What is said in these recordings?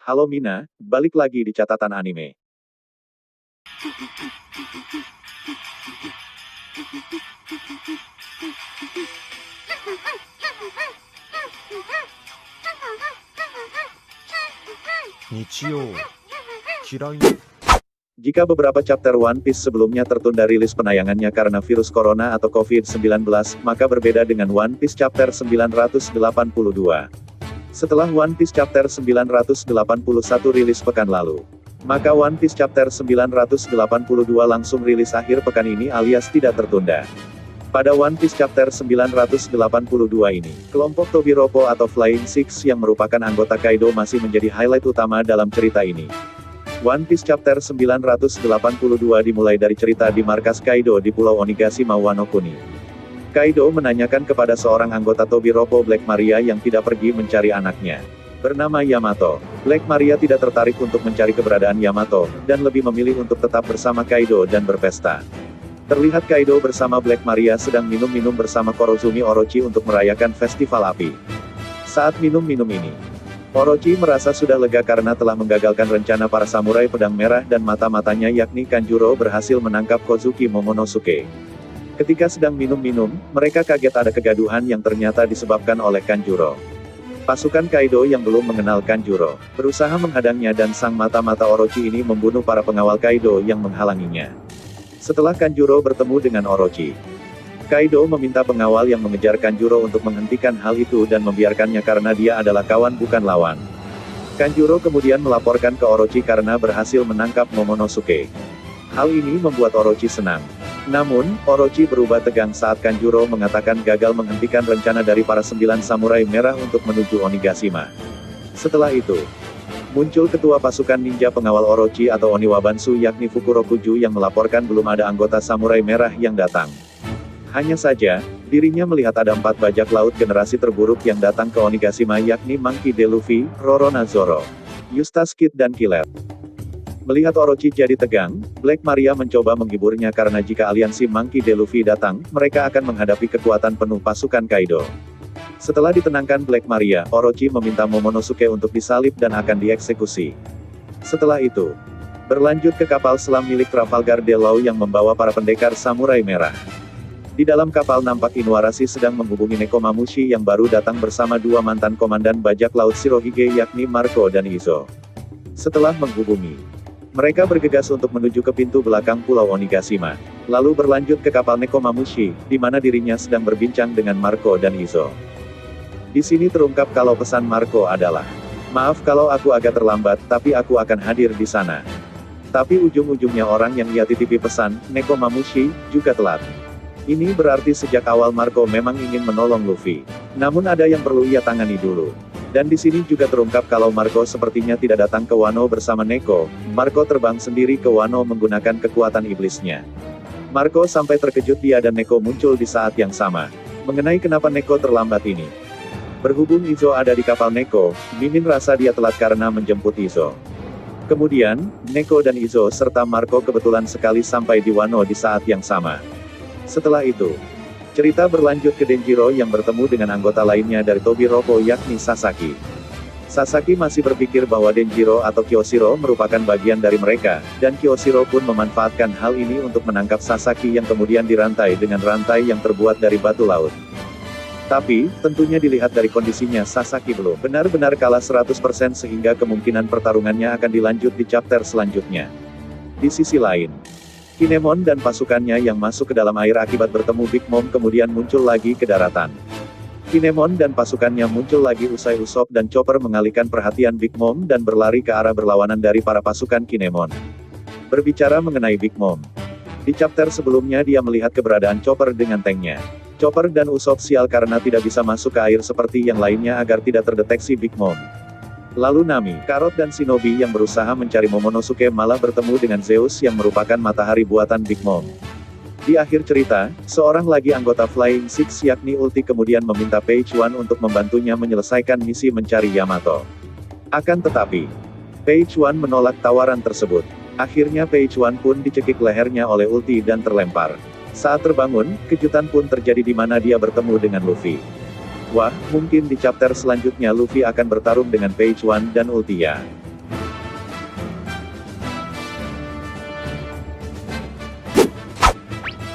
Halo Mina, balik lagi di catatan anime. Jika beberapa chapter One Piece sebelumnya tertunda rilis penayangannya karena virus corona atau COVID-19, maka berbeda dengan One Piece chapter 982. Setelah One Piece chapter 981 rilis pekan lalu, maka One Piece chapter 982 langsung rilis akhir pekan ini alias tidak tertunda. Pada One Piece chapter 982 ini, kelompok Tobiropo atau Flying Six yang merupakan anggota Kaido masih menjadi highlight utama dalam cerita ini. One Piece chapter 982 dimulai dari cerita di markas Kaido di Pulau Onigashima Wano Kuni. Kaido menanyakan kepada seorang anggota Tobiropo Black Maria yang tidak pergi mencari anaknya, bernama Yamato. Black Maria tidak tertarik untuk mencari keberadaan Yamato, dan lebih memilih untuk tetap bersama Kaido dan berpesta. Terlihat Kaido bersama Black Maria sedang minum-minum bersama Korozumi Orochi untuk merayakan festival api. Saat minum-minum ini, Orochi merasa sudah lega karena telah menggagalkan rencana para samurai pedang merah dan mata-matanya yakni Kanjuro berhasil menangkap Kozuki Momonosuke. Ketika sedang minum-minum, mereka kaget ada kegaduhan yang ternyata disebabkan oleh Kanjuro. Pasukan Kaido yang belum mengenal Kanjuro, berusaha menghadangnya dan sang mata-mata Orochi ini membunuh para pengawal Kaido yang menghalanginya. Setelah Kanjuro bertemu dengan Orochi, Kaido meminta pengawal yang mengejar Kanjuro untuk menghentikan hal itu dan membiarkannya karena dia adalah kawan bukan lawan. Kanjuro kemudian melaporkan ke Orochi karena berhasil menangkap Momonosuke. Hal ini membuat Orochi senang. Namun, Orochi berubah tegang saat Kanjuro mengatakan gagal menghentikan rencana dari para 9 samurai merah untuk menuju Onigashima. Setelah itu, muncul ketua pasukan ninja pengawal Orochi atau Oniwabansu yakni Fukurokuju yang melaporkan belum ada anggota samurai merah yang datang. Hanya saja, dirinya melihat ada 4 bajak laut generasi terburuk yang datang ke Onigashima yakni Monkey D. Luffy, Roronoa Zoro, Eustace Kid dan Killer. Melihat Orochi jadi tegang, Black Maria mencoba menghiburnya karena jika aliansi Monkey D. Luffy datang, mereka akan menghadapi kekuatan penuh pasukan Kaido. Setelah ditenangkan Black Maria, Orochi meminta Momonosuke untuk disalib dan akan dieksekusi. Setelah itu, berlanjut ke kapal selam milik Trafalgar Delao yang membawa para pendekar samurai merah. Di dalam kapal nampak Inuarashi sedang menghubungi Nekomamushi yang baru datang bersama 2 mantan komandan bajak laut Shirohige yakni Marco dan Izo. Setelah menghubungi, mereka bergegas untuk menuju ke pintu belakang Pulau Onigashima, lalu berlanjut ke kapal Nekomamushi, di mana dirinya sedang berbincang dengan Marco dan Izo. Di sini terungkap kalau pesan Marco adalah, "Maaf kalau aku agak terlambat, tapi aku akan hadir di sana." Tapi ujung-ujungnya orang yang ia titipi pesan, Nekomamushi, juga telat. Ini berarti sejak awal Marco memang ingin menolong Luffy. Namun ada yang perlu ia tangani dulu. Dan di sini juga terungkap kalau Marco sepertinya tidak datang ke Wano bersama Neko. Marco terbang sendiri ke Wano menggunakan kekuatan iblisnya. Marco sampai terkejut dia dan Neko muncul di saat yang sama. Mengenai kenapa Neko terlambat ini. Berhubung Izo ada di kapal Neko, Mimin rasa dia telat karena menjemput Izo. Kemudian, Neko dan Izo serta Marco kebetulan sekali sampai di Wano di saat yang sama. Setelah itu, cerita berlanjut ke Denjiro yang bertemu dengan anggota lainnya dari Tobiropo yakni Sasaki. Sasaki masih berpikir bahwa Denjiro atau Kyoshiro merupakan bagian dari mereka, dan Kyoshiro pun memanfaatkan hal ini untuk menangkap Sasaki yang kemudian dirantai dengan rantai yang terbuat dari batu laut. Tapi, tentunya dilihat dari kondisinya Sasaki belum benar-benar kalah 100% sehingga kemungkinan pertarungannya akan dilanjut di chapter selanjutnya. Di sisi lain, Kinemon dan pasukannya yang masuk ke dalam air akibat bertemu Big Mom kemudian muncul lagi ke daratan. Kinemon dan pasukannya muncul lagi usai Usopp dan Chopper mengalihkan perhatian Big Mom dan berlari ke arah berlawanan dari para pasukan Kinemon. Berbicara mengenai Big Mom, di chapter sebelumnya dia melihat keberadaan Chopper dengan tanknya. Chopper dan Usopp sial karena tidak bisa masuk ke air seperti yang lainnya agar tidak terdeteksi Big Mom. Lalu Nami, Carrot dan Shinobi yang berusaha mencari Momonosuke malah bertemu dengan Zeus yang merupakan matahari buatan Big Mom. Di akhir cerita, seorang lagi anggota Flying Six yakni Ulti kemudian meminta Page One untuk membantunya menyelesaikan misi mencari Yamato. Akan tetapi, Page One menolak tawaran tersebut. Akhirnya Page One pun dicekik lehernya oleh Ulti dan terlempar. Saat terbangun, kejutan pun terjadi di mana dia bertemu dengan Luffy. Wah, mungkin di chapter selanjutnya Luffy akan bertarung dengan Page One dan Ultia.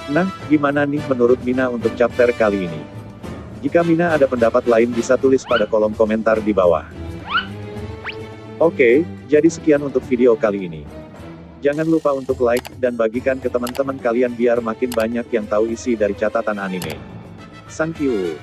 Nah, gimana nih menurut Mina untuk chapter kali ini? Jika Mina ada pendapat lain bisa tulis pada kolom komentar di bawah. Oke, jadi sekian untuk video kali ini. Jangan lupa untuk like, dan bagikan ke teman-teman kalian biar makin banyak yang tahu isi dari catatan anime. Thank you.